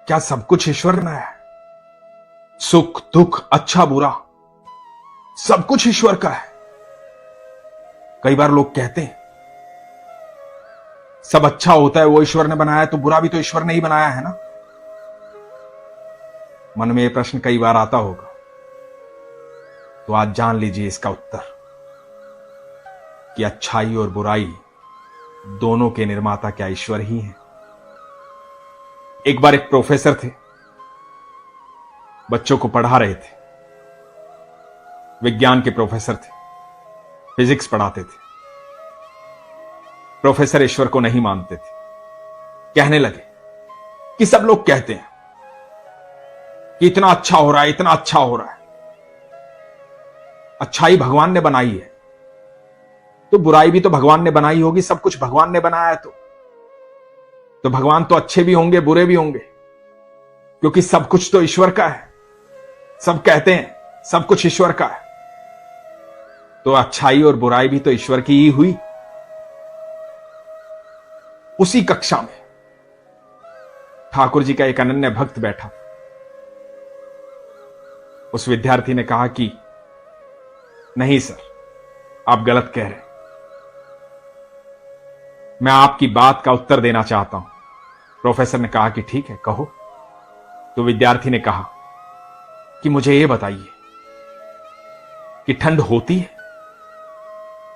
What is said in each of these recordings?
क्या सब कुछ ईश्वर ने है? सुख दुख अच्छा बुरा सब कुछ ईश्वर का है। कई बार लोग कहते हैं सब अच्छा होता है वो ईश्वर ने बनाया, तो बुरा भी तो ईश्वर ने ही बनाया है ना। मन में यह प्रश्न कई बार आता होगा, तो आज जान लीजिए इसका उत्तर कि अच्छाई और बुराई दोनों के निर्माता क्या ईश्वर ही हैं। एक बार एक प्रोफेसर थे, बच्चों को पढ़ा रहे थे। विज्ञान के प्रोफेसर थे, फिजिक्स पढ़ाते थे। प्रोफेसर ईश्वर को नहीं मानते थे। कहने लगे कि सब लोग कहते हैं कि इतना अच्छा हो रहा है, इतना अच्छा हो रहा है। अच्छाई भगवान ने बनाई है तो बुराई भी तो भगवान ने बनाई होगी। सब कुछ भगवान ने बनाया है तो भगवान तो अच्छे भी होंगे बुरे भी होंगे, क्योंकि सब कुछ तो ईश्वर का है। सब कहते हैं सब कुछ ईश्वर का है, तो अच्छाई और बुराई भी तो ईश्वर की ही हुई। उसी कक्षा में ठाकुर जी का एक अनन्य भक्त बैठा। उस विद्यार्थी ने कहा कि नहीं सर, आप गलत कह रहे हैं, मैं आपकी बात का उत्तर देना चाहता हूं। प्रोफेसर ने कहा कि ठीक है कहो। तो विद्यार्थी ने कहा कि मुझे यह बताइए कि ठंड होती है,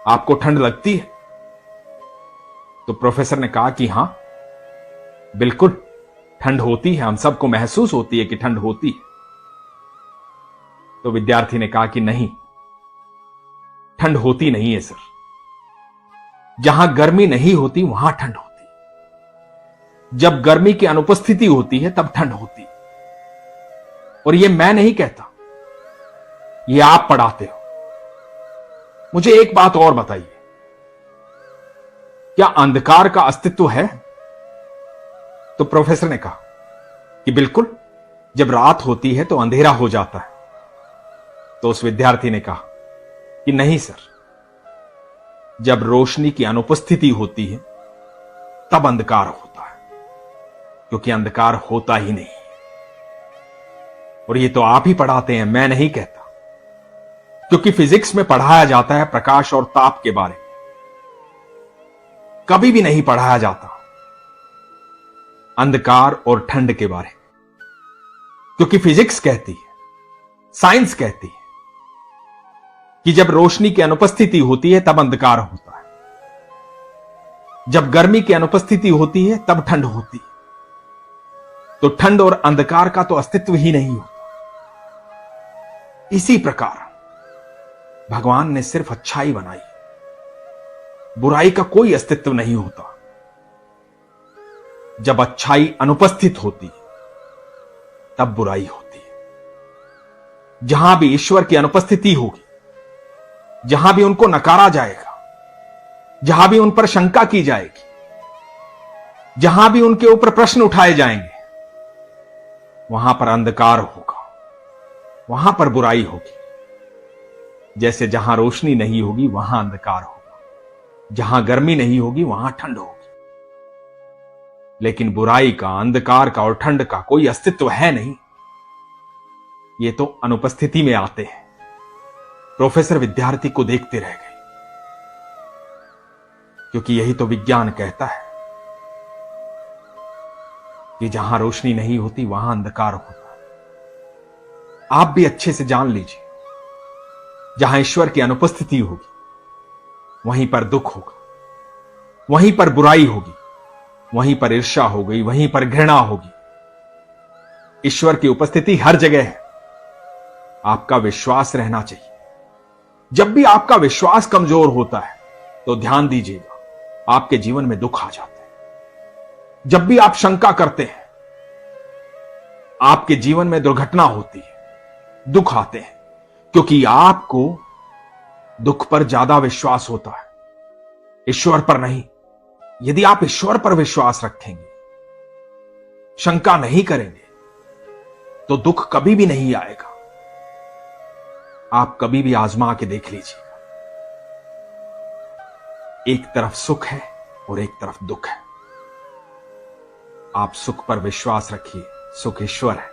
आपको ठंड लगती है? तो प्रोफेसर ने कहा कि हां बिल्कुल ठंड होती है, हम सबको महसूस होती है कि ठंड होती है। तो विद्यार्थी ने कहा कि नहीं, ठंड होती नहीं है सर। जहां गर्मी नहीं होती वहां ठंड होती है। जब गर्मी की अनुपस्थिति होती है तब ठंड होती है। और यह मैं नहीं कहता, यह आप पढ़ाते हो। मुझे एक बात और बताइए, क्या अंधकार का अस्तित्व है? तो प्रोफेसर ने कहा कि बिल्कुल, जब रात होती है तो अंधेरा हो जाता है। तो उस विद्यार्थी ने कहा कि नहीं सर, जब रोशनी की अनुपस्थिति होती है तब अंधकार होता है, क्योंकि अंधकार होता ही नहीं। और ये तो आप ही पढ़ाते हैं, मैं नहीं कहता, क्योंकि फिजिक्स में पढ़ाया जाता है प्रकाश और ताप के बारे में। कभी भी नहीं पढ़ाया जाता अंधकार और ठंड के बारे में, क्योंकि फिजिक्स कहती है, साइंस कहती है कि जब रोशनी की अनुपस्थिति होती है तब अंधकार होता है, जब गर्मी की अनुपस्थिति होती है तब ठंड होती है। तो ठंड और अंधकार का तो अस्तित्व ही नहीं होता। इसी प्रकार भगवान ने सिर्फ अच्छाई बनाई, बुराई का कोई अस्तित्व नहीं होता। जब अच्छाई अनुपस्थित होती है तब बुराई होती है। जहां भी ईश्वर की अनुपस्थिति होगी, जहां भी उनको नकारा जाएगा, जहां भी उन पर शंका की जाएगी, जहां भी उनके ऊपर प्रश्न उठाए जाएंगे, वहां पर अंधकार होगा, वहां पर बुराई होगी। जैसे जहां रोशनी नहीं होगी वहां अंधकार होगा, जहां गर्मी नहीं होगी वहां ठंड होगी। लेकिन बुराई का, अंधकार का और ठंड का कोई अस्तित्व है नहीं। ये तो अनुपस्थिति में आते हैं। प्रोफेसर विद्यार्थी को देखते रह गए, क्योंकि यही तो विज्ञान कहता है कि जहां रोशनी नहीं होती वहां अंधकार होता है। आप भी अच्छे से जान लीजिए, जहां ईश्वर की अनुपस्थिति होगी वहीं पर दुख होगा, वहीं पर बुराई होगी, वहीं पर ईर्ष्या होगी, वहीं पर घृणा होगी। ईश्वर की उपस्थिति हर जगह है। आपका विश्वास रहना चाहिए। जब भी आपका विश्वास कमजोर होता है तो ध्यान दीजिएगा, आपके जीवन में दुख आ जाता है। जब भी आप शंका करते हैं, आपके जीवन में दुर्घटना होती है, दुख आते हैं, क्योंकि आपको दुख पर ज्यादा विश्वास होता है, ईश्वर पर नहीं। यदि आप ईश्वर पर विश्वास रखेंगे, शंका नहीं करेंगे, तो दुख कभी भी नहीं आएगा। आप कभी भी आजमा के देख लीजिएगा, एक तरफ सुख है और एक तरफ दुख है। आप सुख पर विश्वास रखिए, सुख ईश्वर है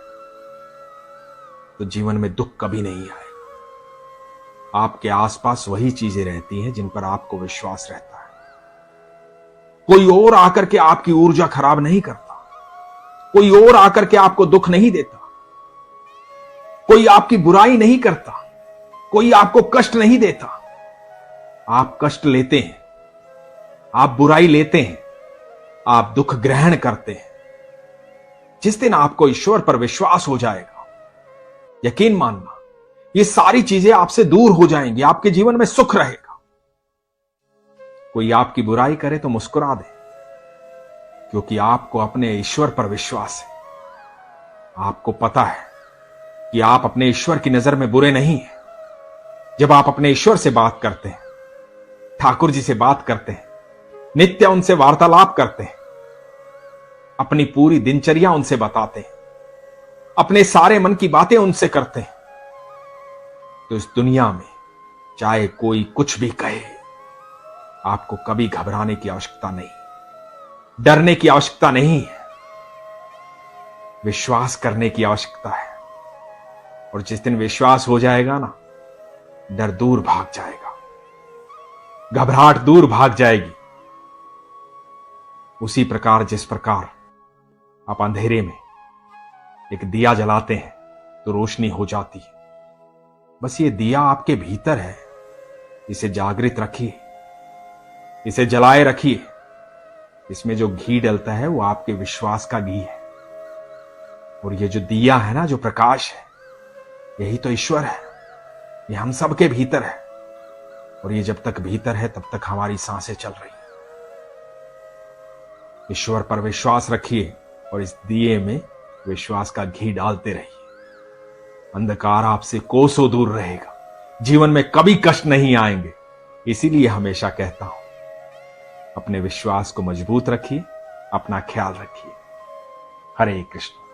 तो जीवन में दुख कभी नहीं आएगा। आपके आसपास वही चीजें रहती हैं जिन पर आपको विश्वास रहता है। कोई और आकर के आपकी ऊर्जा खराब नहीं करता, कोई और आकर के आपको दुख नहीं देता, कोई आपकी बुराई नहीं करता, कोई आपको कष्ट नहीं देता। आप कष्ट लेते हैं, आप बुराई लेते हैं, आप दुख ग्रहण करते हैं। जिस दिन आपको ईश्वर पर विश्वास हो जाएगा, यकीन मानना, ये सारी चीजें आपसे दूर हो जाएंगी, आपके जीवन में सुख रहेगा। कोई आपकी बुराई करे तो मुस्कुरा दे, क्योंकि आपको अपने ईश्वर पर विश्वास है। आपको पता है कि आप अपने ईश्वर की नजर में बुरे नहीं हैं। जब आप अपने ईश्वर से बात करते हैं, ठाकुर जी से बात करते हैं, नित्य उनसे वार्तालाप करते हैं, अपनी पूरी दिनचर्या उनसे बताते हैं, अपने सारे मन की बातें उनसे करते हैं, तो इस दुनिया में चाहे कोई कुछ भी कहे, आपको कभी घबराने की आवश्यकता नहीं, डरने की आवश्यकता नहीं है। विश्वास करने की आवश्यकता है। और जिस दिन विश्वास हो जाएगा ना, डर दूर भाग जाएगा, घबराहट दूर भाग जाएगी। उसी प्रकार जिस प्रकार आप अंधेरे में एक दिया जलाते हैं तो रोशनी हो जाती है, बस ये दिया आपके भीतर है, इसे जागृत रखिए, इसे जलाए रखिए। इसमें जो घी डलता है वो आपके विश्वास का घी है। और ये जो दिया है ना, जो प्रकाश है, यही तो ईश्वर है। ये हम सबके भीतर है, और ये जब तक भीतर है तब तक हमारी सांसें चल रही हैं। ईश्वर पर विश्वास रखिए और इस दिए में विश्वास का घी डालते रहिए। अंधकार आपसे कोसों दूर रहेगा, जीवन में कभी कष्ट नहीं आएंगे। इसीलिए हमेशा कहता हूं, अपने विश्वास को मजबूत रखिए, अपना ख्याल रखिए। हरे कृष्ण।